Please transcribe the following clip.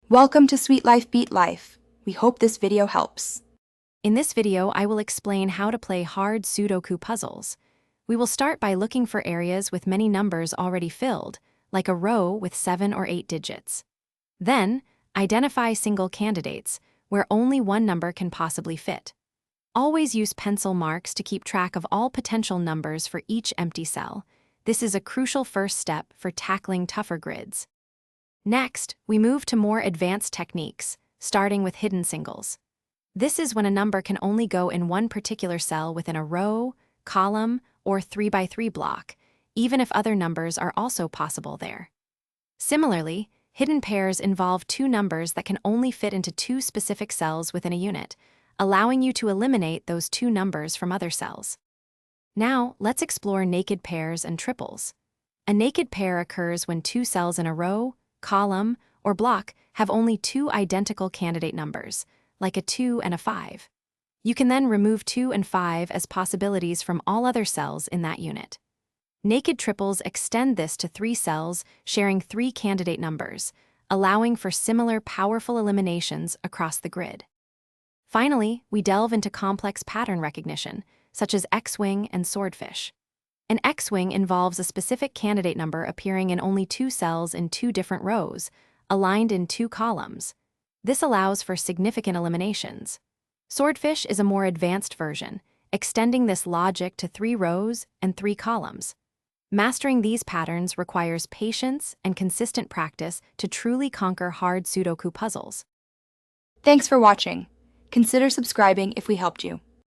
Welcome to Sweet Life Beat Life. We hope this video helps. In this video, I will explain how to play hard Sudoku puzzles. We will start by looking for areas with many numbers already filled, like a row with 7 or 8 digits. Then, identify single candidates, where only one number can possibly fit. Always use pencil marks to keep track of all potential numbers for each empty cell. This is a crucial first step for tackling tougher grids. Next, we move to more advanced techniques, starting with hidden singles. This is when a number can only go in one particular cell within a row, column, or 3x3 block, even if other numbers are also possible there. Similarly, hidden pairs involve two numbers that can only fit into two specific cells within a unit, allowing you to eliminate those two numbers from other cells. Now, let's explore naked pairs and triples. A naked pair occurs when two cells in a row, column, or block have only two identical candidate numbers, like a 2 and a 5. You can then remove 2 and 5 as possibilities from all other cells in that unit. Naked triples extend this to 3 cells sharing 3 candidate numbers, allowing for similar powerful eliminations across the grid. Finally, we delve into complex pattern recognition, such as X-wing and swordfish. An X-wing involves a specific candidate number appearing in only 2 cells in 2 different rows, aligned in 2 columns. This allows for significant eliminations. Swordfish is a more advanced version, extending this logic to 3 rows and 3 columns. Mastering these patterns requires patience and consistent practice to truly conquer hard Sudoku puzzles. Thanks for watching. Consider subscribing if we helped you.